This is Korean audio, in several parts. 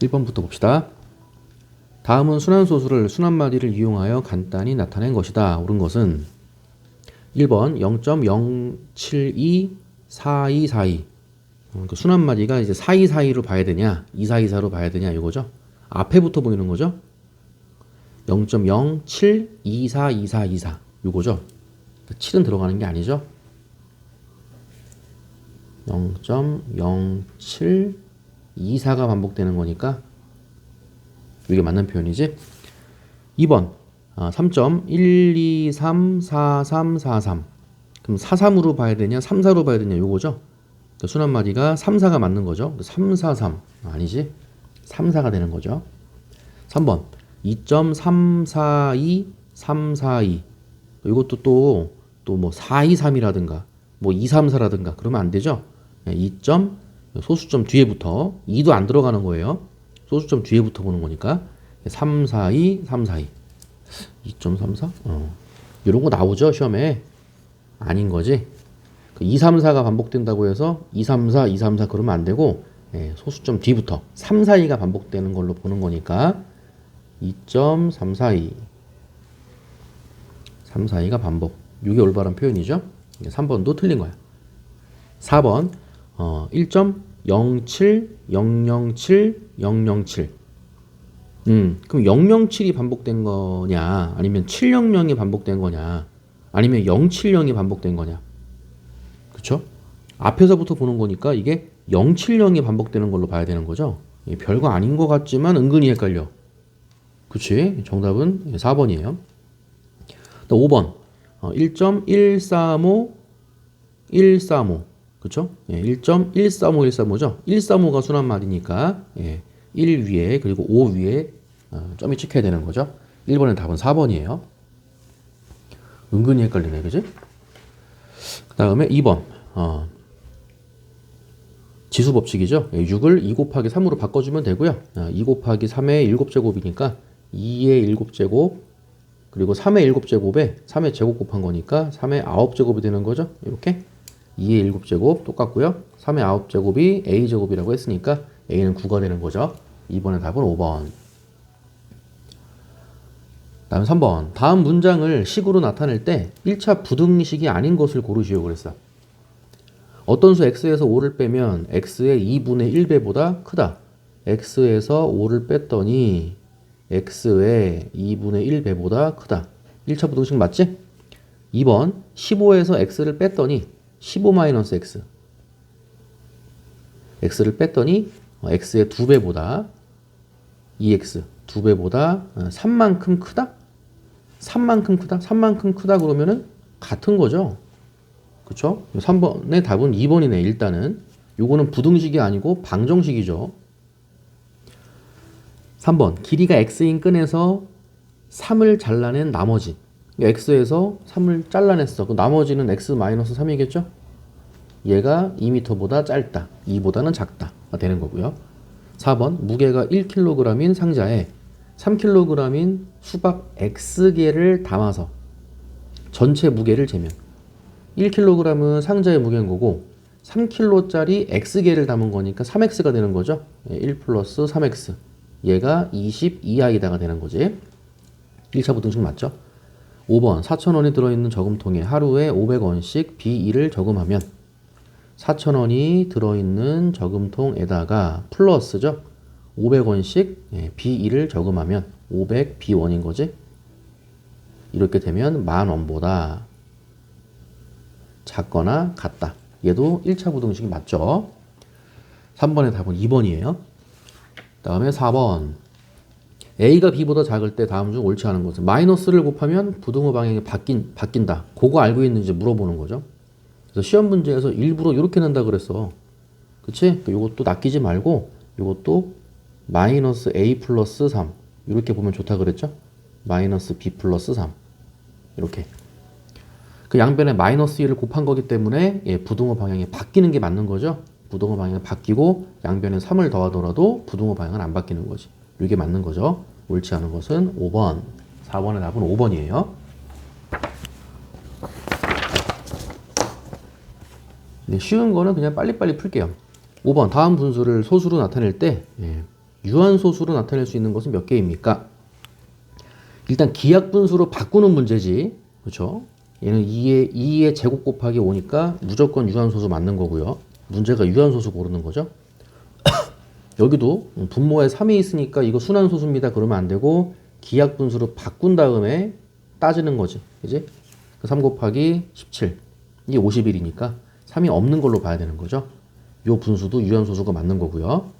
1번부터 봅시다. 다음은 순환소수를 순환마디를 이용하여 간단히 나타낸 것이다. 옳은 것은 1번 0.0724242. 순환마디가 이제 4242로 봐야 되냐 2424로 봐야 되냐 이거죠. 앞에부터 보이는 거죠. 0.07242424 이거죠. 7은 들어가는 게 아니죠. 0.0724가 반복되는 거니까 이게 맞는 표현이지. 2번 3.1234343. 그럼 43으로 봐야 되냐 34로 봐야 되냐 요거죠. 순환마디가 3, 4가 맞는 거죠. 3, 4, 3 아니지. 3, 4가 되는 거죠. 3번 2.342 이것도 또 뭐 423이라든가 뭐 234라든가 그러면 안 되죠. 2점 소수점 뒤에부터 2도 안 들어가는 거예요. 소수점 뒤에부터 보는 거니까 342 342 2.34 이런 거 나오죠 시험에. 아닌 거지. 234가 반복된다고 해서 234 234 그러면 안 되고 소수점 뒤부터 342가 반복되는 걸로 보는 거니까 2.342 342가 반복. 이게 올바른 표현이죠. 3번도 틀린 거야. 4번 1.07007 그럼 007이 반복된 거냐 아니면 700이 반복된 거냐 아니면 070이 반복된 거냐. 그쵸? 앞에서부터 보는 거니까 이게 070이 반복되는 걸로 봐야 되는 거죠. 별거 아닌 것 같지만 은근히 헷갈려. 그치? 정답은 4번이에요. 또 5번 1.135 135 그쵸? 1.135죠. 135가 순환마디니까 1 위에 그리고 5 위에 점이 찍혀야 되는 거죠. 1번의 답은 4번이에요. 은근히 헷갈리네, 그지? 그 다음에 2번 지수 법칙이죠. 6을 2 곱하기 3으로 바꿔주면 되고요. 2 곱하기 3의 7제곱이니까 2의 7제곱 그리고 3의 7제곱에 3의 제곱 곱한 거니까 3의 9제곱이 되는 거죠. 이렇게 2의 7제곱 똑같고요. 3의 9제곱이 a제곱이라고 했으니까 a는 9가 되는 거죠. 2번의 답은 5번. 다음 3번. 다음 문장을 식으로 나타낼 때 1차 부등식이 아닌 것을 고르시오 그랬어. 어떤 수 x에서 5를 빼면 x의 2분의 1배보다 크다. x에서 5를 뺐더니 x의 2분의 1배보다 크다. 1차 부등식 맞지? 2번 15에서 x를 뺐더니 15-x x를 뺐더니 x의 2배보다 2x 2배보다 3만큼 크다? 3만큼 크다? 3만큼 크다 그러면은 같은 거죠. 그쵸? 3번의 답은 2번이네. 일단은 요거는 부등식이 아니고 방정식이죠. 3번 길이가 x인 끈에서 3을 잘라낸 나머지 x에서 3을 잘라냈어. 그 나머지는 x-3이겠죠? 얘가 2m보다 짧다. 2보다는 작다가 되는 거고요. 4번 무게가 1kg인 상자에 3kg인 수박 x개를 담아서 전체 무게를 재면 1kg은 상자의 무게인 거고 3kg짜리 x개를 담은 거니까 3x가 되는 거죠. 1 플러스 3x 얘가 22i다가 되는 거지. 1차 부등식 맞죠? 5번 4,000원이 들어있는 저금통에 하루에 500원씩 B2를 저금하면 4,000원이 들어있는 저금통에다가 플러스죠. 500원씩 B2를 저금하면 500B1인 거지. 이렇게 되면 10,000원보다 작거나 같다. 얘도 1차 부등식이 맞죠. 3번의 답은 2번이에요. 다음에 4번 A가 B보다 작을 때 다음 중 옳지 않은 것은 마이너스를 곱하면 부등호 방향이 바뀐다. 그거 알고 있는지 물어보는 거죠. 그래서 시험 문제에서 일부러 이렇게 낸다 그랬어. 그치? 이것도 낚이지 말고 이것도 마이너스 A 플러스 3 이렇게 보면 좋다 그랬죠? 마이너스 B 플러스 3 이렇게 그 양변에 마이너스 1을 곱한 거기 때문에 부등호 방향이 바뀌는 게 맞는 거죠. 부등호 방향이 바뀌고 양변에 3을 더하더라도 부등호 방향은 안 바뀌는 거지. 이게 맞는 거죠. 옳지 않은 것은 5번. 4번의 답은 5번이에요. 쉬운 거는 그냥 빨리빨리 풀게요. 5번 다음 분수를 소수로 나타낼 때 유한소수로 나타낼 수 있는 것은 몇 개입니까? 일단 기하분수로 바꾸는 문제지. 그렇죠? 얘는 2의 제곱 곱하기 5니까 무조건 유한소수 맞는 거고요. 문제가 유한소수 고르는 거죠. 여기도 분모에 3이 있으니까 이거 순환소수입니다. 그러면 안 되고 기하분수로 바꾼 다음에 따지는 거지. 그지? 3 곱하기 17. 이게 51이니까 3이 없는 걸로 봐야 되는 거죠. 요 분수도 유한소수가 맞는 거고요.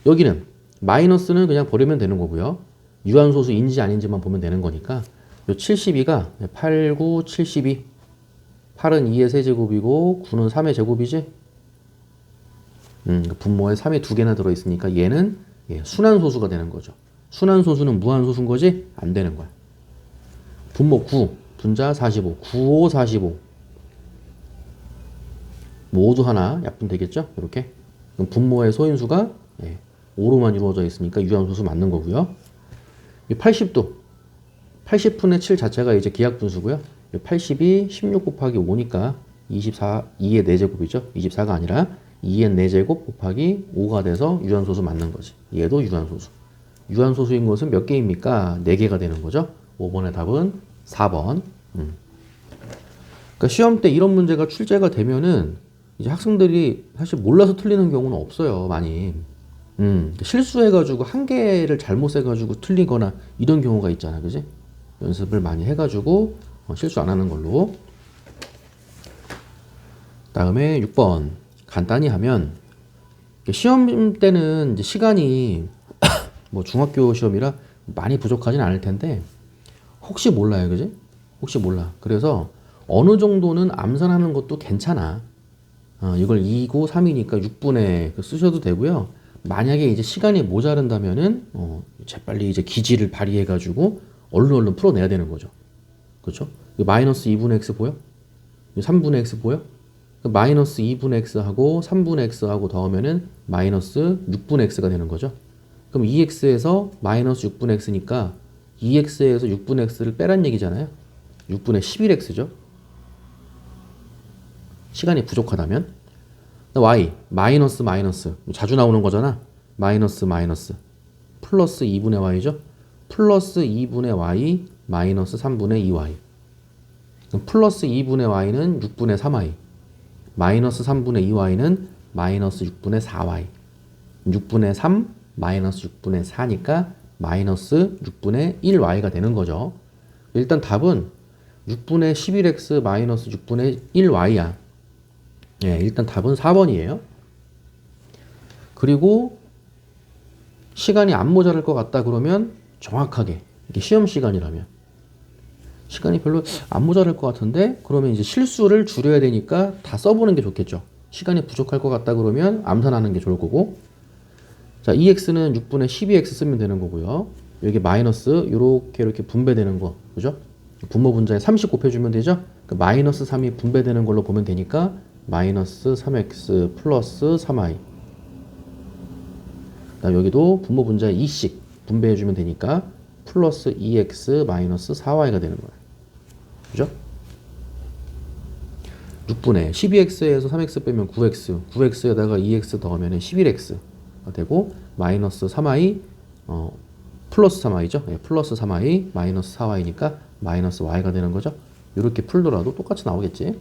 여기는 마이너스는 그냥 버리면 되는 거고요. 유한소수인지 아닌지만 보면 되는 거니까 요 72가 8, 9, 72. 8은 2의 세제곱이고 9는 3의 제곱이지. 분모에 3이 두 개나 들어있으니까 얘는 순환소수가 되는 거죠. 순환소수는 무한소수인 거지? 안 되는 거야. 분모 9, 분자 45, 9, 5, 45. 모두 하나 약분 되겠죠? 이렇게. 그럼 분모의 소인수가 5로만 이루어져 있으니까 유한소수 맞는 거고요. 80도. 80분의 7 자체가 이제 기하분수고요. 80이 16 곱하기 5니까 24, 2의 4제곱이죠. 24가 아니라 2의 4제곱 곱하기 5가 돼서 유한소수 맞는 거지. 얘도 유한소수. 유한소수인 것은 몇 개입니까? 4개가 되는 거죠. 5번의 답은 4번. 그러니까 시험 때 이런 문제가 출제가 되면은 이제 학생들이 사실 몰라서 틀리는 경우는 없어요. 많이. 실수해가지고 한 개를 잘못 세가지고 틀리거나 이런 경우가 있잖아. 그지? 연습을 많이 해가지고 실수 안 하는 걸로. 다음에 6번. 간단히 하면 시험 때는 이제 시간이 뭐 중학교 시험이라 많이 부족하진 않을 텐데 혹시 몰라요. 그지? 혹시 몰라. 그래서 어느 정도는 암산하는 것도 괜찮아. 이걸 2고 3이니까 6분의 쓰셔도 되고요. 만약에 이제 시간이 모자른다면은 재빨리 이제 기지를 발휘해가지고 얼른 풀어내야 되는 거죠. 그렇죠? 마이너스 2분의 x 보여? 3분의 x 보여? 마이너스 2분의 x하고 3분의 x하고 더하면은 마이너스 6분의 x가 되는 거죠. 그럼 2x에서 마이너스 6분의 x니까 2x에서 6분의 x를 빼란 얘기잖아요. 6분의 11x죠. 시간이 부족하다면. y, 마이너스 자주 나오는 거잖아. 마이너스 플러스 2분의 y죠. 플러스 2분의 y 마이너스 3분의 2y. 그럼 플러스 2분의 y는 6분의 3y. 마이너스 3분의 2y는 마이너스 6분의 4y. 6분의 3 마이너스 6분의 4니까 마이너스 6분의 1y가 되는 거죠. 일단 답은 6분의 11x 마이너스 6분의 1y야. 일단 답은 4번이에요. 그리고 시간이 안 모자랄 것 같다 그러면 정확하게 이게 시험 시간이라면 시간이 별로 안 모자랄 것 같은데 그러면 이제 실수를 줄여야 되니까 다 써보는 게 좋겠죠. 시간이 부족할 것 같다 그러면 암산하는 게 좋을 거고. 자, 2x는 6분의 12x 쓰면 되는 거고요. 여기 마이너스 이렇게 분배되는 거 그죠? 분모 분자에 30 곱해주면 되죠? 그 마이너스 3이 분배되는 걸로 보면 되니까 마이너스 3x 플러스 3y. 그다음 여기도 분모 분자에 2씩 분배해주면 되니까 플러스 2x 마이너스 4y가 되는 거예요. 그죠? 6분의 12x에서 3x 빼면 9x, 9x에다가 2x 더하면 11x가 되고 마이너스 3y, 플러스 3y죠. 플러스 3y 마이너스 4y니까 마이너스 y가 되는 거죠. 이렇게 풀더라도 똑같이 나오겠지.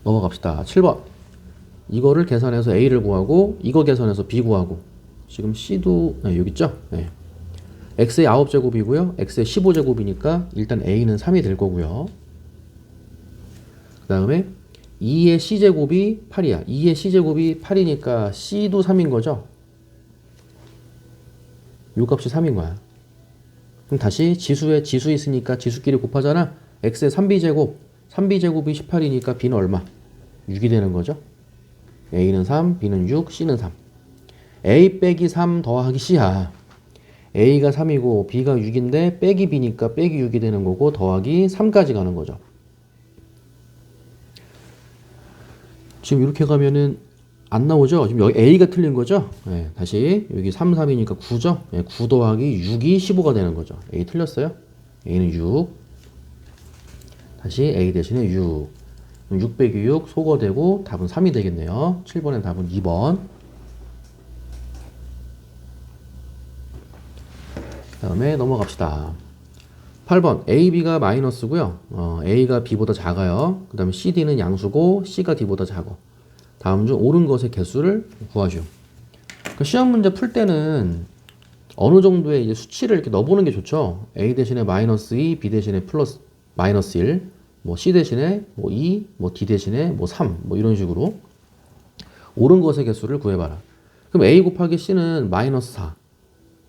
넘어갑시다. 7번. 이거를 계산해서 A를 구하고 이거 계산해서 B 구하고 지금 C도 여기 있죠? X의 9제곱이고요. X의 15제곱이니까 일단 A는 3이 될 거고요. 그 다음에 2의 C제곱이 8이야. 2의 C제곱이 8이니까 C도 3인 거죠? 요 값이 3인 거야. 그럼 다시 지수에 지수 있으니까 지수끼리 곱하잖아. X의 3B제곱 3B제곱이 18이니까 B는 얼마? 6이 되는 거죠. A는 3, B는 6, C는 3. A 빼기 3 더하기 C야. A가 3이고 B가 6인데 빼기 B니까 빼기 6이 되는 거고 더하기 3까지 가는 거죠. 지금 이렇게 가면은 안 나오죠? 지금 여기 A가 틀린 거죠? 다시 여기 3, 3이니까 9죠? 9 더하기 6이 15가 되는 거죠. A 틀렸어요? A는 6. 다시 A 대신에 6. 6 빼기 6 소거되고 답은 3이 되겠네요. 7번의 답은 2번. 다음에 넘어갑시다. 8번 A, B가 마이너스고요. A가 B보다 작아요. 그 다음에 C, D는 양수고 C가 D보다 작아. 다음 중 옳은 것의 개수를 구하죠. 그 시험 문제 풀 때는 어느 정도의 이제 수치를 이렇게 넣어보는 게 좋죠. A 대신에 마이너스 2, B 대신에 플러스 마이너스 1, 뭐 C 대신에 뭐 2, 뭐 D 대신에 뭐 3, 뭐 이런 식으로 옳은 것의 개수를 구해봐라. 그럼 A 곱하기 C는 마이너스 4.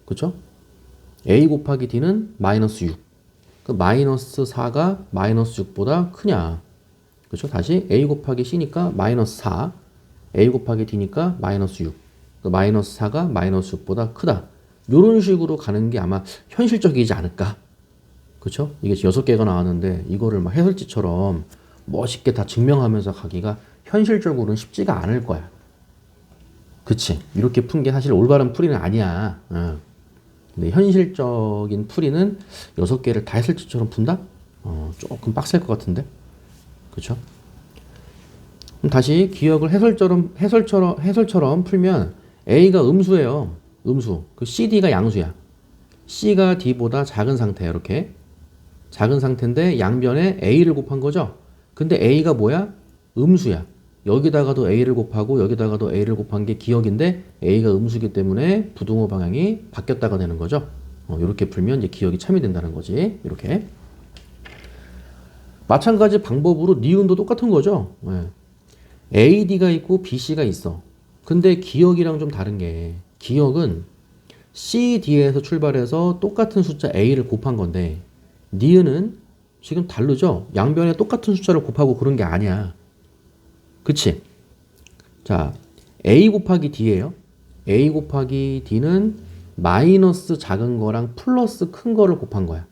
그쵸? A 곱하기 D는 마이너스 6. 그 마이너스 4가 마이너스 6보다 크냐? 그쵸? 다시 A 곱하기 C니까 마이너스 4. A 곱하기 D니까 마이너스 6. 그 마이너스 4가 마이너스 6보다 크다. 이런 식으로 가는 게 아마 현실적이지 않을까? 그쵸? 이게 6개가 나왔는데 이거를 막 해설지처럼 멋있게 다 증명하면서 가기가 현실적으로는 쉽지가 않을 거야. 그치? 이렇게 푼 게 사실 올바른 풀이는 아니야. 근데 현실적인 풀이는 6개를 다 해설지처럼 푼다? 조금 빡셀 것 같은데? 그쵸? 그럼 다시 기억을 해설처럼 풀면 A가 음수예요. 음수. 그 CD가 양수야. C가 D보다 작은 상태야. 이렇게. 작은 상태인데 양변에 A를 곱한 거죠. 근데 A가 뭐야? 음수야. 여기다가도 A를 곱하고 여기다가도 A를 곱한 게 기억인데 A가 음수기 때문에 부등호 방향이 바뀌었다가 되는 거죠. 이렇게 풀면 이제 기억이 참이 된다는 거지. 이렇게. 마찬가지 방법으로 니은도 똑같은 거죠. AD가 있고 BC가 있어. 근데 기억이랑 좀 다른 게 기억은 CD에서 출발해서 똑같은 숫자 A를 곱한 건데 니은은 지금 다르죠? 양변에 똑같은 숫자를 곱하고 그런 게 아니야. 그치? 자, A 곱하기 D예요. A 곱하기 D는 마이너스 작은 거랑 플러스 큰 거를 곱한 거야.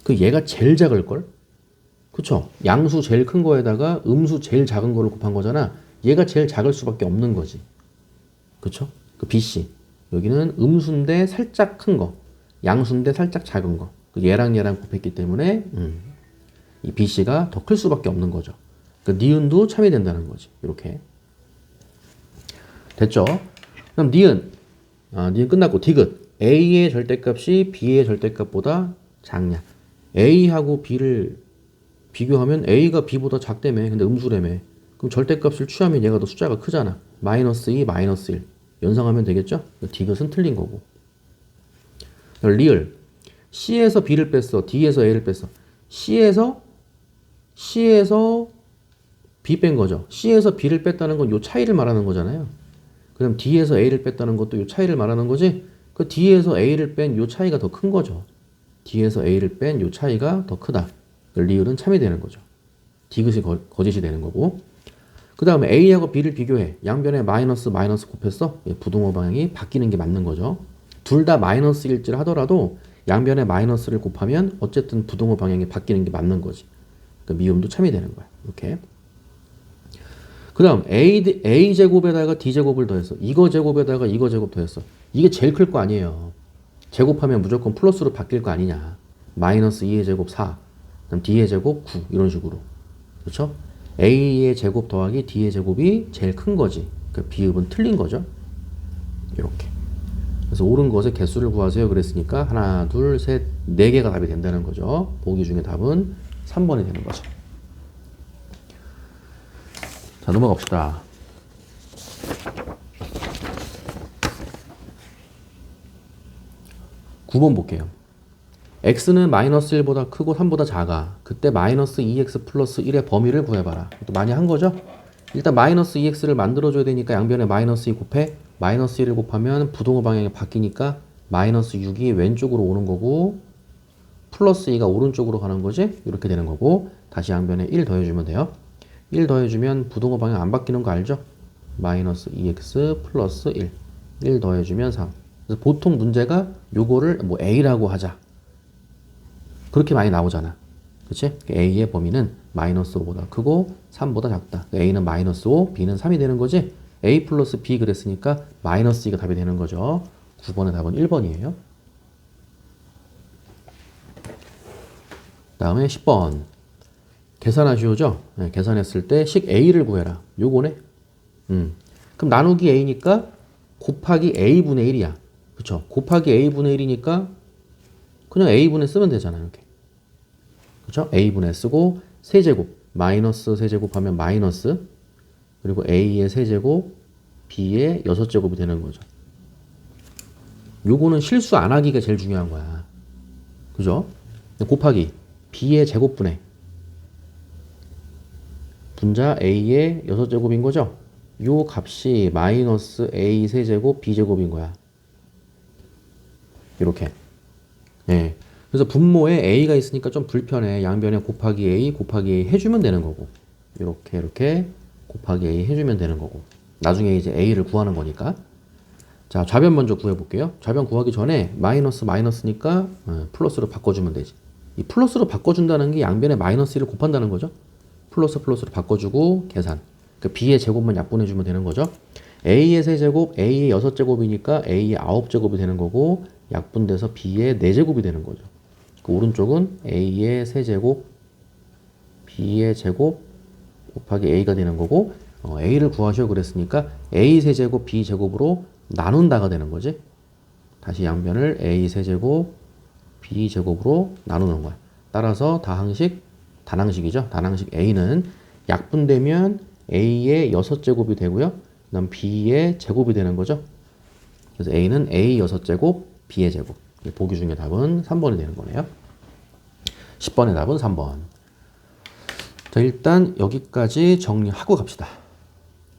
그 얘가 제일 작을걸? 그쵸? 양수 제일 큰 거에다가 음수 제일 작은 거를 곱한 거잖아. 얘가 제일 작을 수밖에 없는 거지. 그쵸? 그 BC. 여기는 음수인데 살짝 큰 거. 양수인데 살짝 작은 거. 얘랑 얘랑 곱했기 때문에 이 BC가 더 클 수밖에 없는 거죠. 그 니은도 참이 된다는 거지. 이렇게. 됐죠? 그럼 니은. 니은 끝났고 디귿. A의 절대값이 B의 절대값보다 작냐. A하고 B를 비교하면 A가 B보다 작다며. 근데 음수라며. 그럼 절대값을 취하면 얘가 더 숫자가 크잖아. 마이너스 2, 마이너스 1. 연상하면 되겠죠? 디귿은 틀린 거고. 리을. C에서 B를 뺐어. D에서 A를 뺐어. C에서 B 뺀 거죠. C에서 B를 뺐다는 건 요 차이를 말하는 거잖아요. 그럼 D에서 A를 뺐다는 것도 요 차이를 말하는 거지. 그 D에서 A를 뺀 요 차이가 더 큰 거죠. D에서 A를 뺀 요 차이가 더 크다. 리을은 참이 되는 거죠. 디귿이 거짓이 되는 거고. 그 다음에 A하고 B를 비교해. 양변에 마이너스 곱했어. 부등호 방향이 바뀌는 게 맞는 거죠. 둘 다 마이너스일지라 하더라도 양변에 마이너스를 곱하면 어쨌든 부등호 방향이 바뀌는 게 맞는 거지. 그러니까 미음도 참이 되는 거야. 이렇게. 그 다음 A제곱에다가 D제곱을 더했어. 이거 제곱에다가 이거 제곱 더했어. 이게 제일 클 거 아니에요. 제곱하면 무조건 플러스로 바뀔 거 아니냐. 마이너스 2의 제곱 4. 그다음 D의 제곱 9. 이런 식으로. 그렇죠? A의 제곱 더하기 D의 제곱이 제일 큰 거지. 그 비읍은 틀린 거죠. 이렇게. 그래서 옳은 것의 개수를 구하세요. 그랬으니까 하나, 둘, 셋, 네 개가 답이 된다는 거죠. 보기 중에 답은 3번이 되는 거죠. 자, 넘어갑시다. (9번) 볼게요. x는 마이너스 1보다 크고 3보다 작아. 그때 마이너스 2x 플러스 1의 범위를 구해봐라. 또 많이 한 거죠? 일단 마이너스 2x를 만들어줘야 되니까 양변에 마이너스 2 곱해. 마이너스 1을 곱하면 부등호 방향이 바뀌니까 마이너스 6이 왼쪽으로 오는 거고 플러스 2가 오른쪽으로 가는 거지? 이렇게 되는 거고 다시 양변에 1 더해주면 돼요. 1 더해주면 부등호 방향 안 바뀌는 거 알죠? 마이너스 2x 플러스 1. 1 더해주면 3. 그래서 보통 문제가 요거를 뭐 a라고 하자. 그렇게 많이 나오잖아. 그치? a의 범위는 마이너스 5보다 크고 3보다 작다. a는 마이너스 5, b는 3이 되는 거지? a 플러스 b 그랬으니까 마이너스 2가 답이 되는 거죠. 9번의 답은 1번이에요. 다음에 10번. 계산하시오죠? 네, 계산했을 때 식 a를 구해라. 요거네. 그럼 나누기 a니까 곱하기 a분의 1이야. 그쵸? 곱하기 a분의 1이니까 그냥 a분의 쓰면 되잖아요. 이렇게. 그렇죠? a분의 쓰고 세제곱 마이너스 세제곱하면 마이너스 그리고 a의 세제곱 b의 6제곱이 되는 거죠. 요거는 실수 안 하기가 제일 중요한 거야. 그죠? 곱하기 b의 제곱분의 분자 a의 6제곱인 거죠? 요 값이 마이너스 a 세제곱 b제곱인 거야. 이렇게. 예. 그래서 분모에 a가 있으니까 좀 불편해. 양변에 곱하기 a 해주면 되는 거고. 이렇게 곱하기 a 해주면 되는 거고. 나중에 이제 a를 구하는 거니까. 자, 좌변 먼저 구해볼게요. 좌변 구하기 전에 마이너스니까 플러스로 바꿔주면 되지. 이 플러스로 바꿔준다는 게 양변에 마이너스 1을 곱한다는 거죠. 플러스로 바꿔주고 계산. 그 b의 제곱만 약분해주면 되는 거죠. a의 세제곱, a의 6제곱이니까 a의 9제곱이 되는 거고 약분돼서 b의 4제곱이 되는 거죠. 그 오른쪽은 a의 세제곱, b의 제곱 곱하기 a가 되는 거고 a를 구하셔 그랬으니까 a 세제곱, b 제곱으로 나눈다가 되는 거지. 다시 양변을 a 세제곱, b 제곱으로 나누는 거야. 따라서 단항식이죠. 단항식 a는 약분되면 a의 6제곱이 되고요. 그다음 b의 제곱이 되는 거죠. 그래서 a는 a 6제곱, b의 제곱. 보기 중에 답은 3번이 되는 거네요. 10번의 답은 3번. 자, 일단 여기까지 정리하고 갑시다.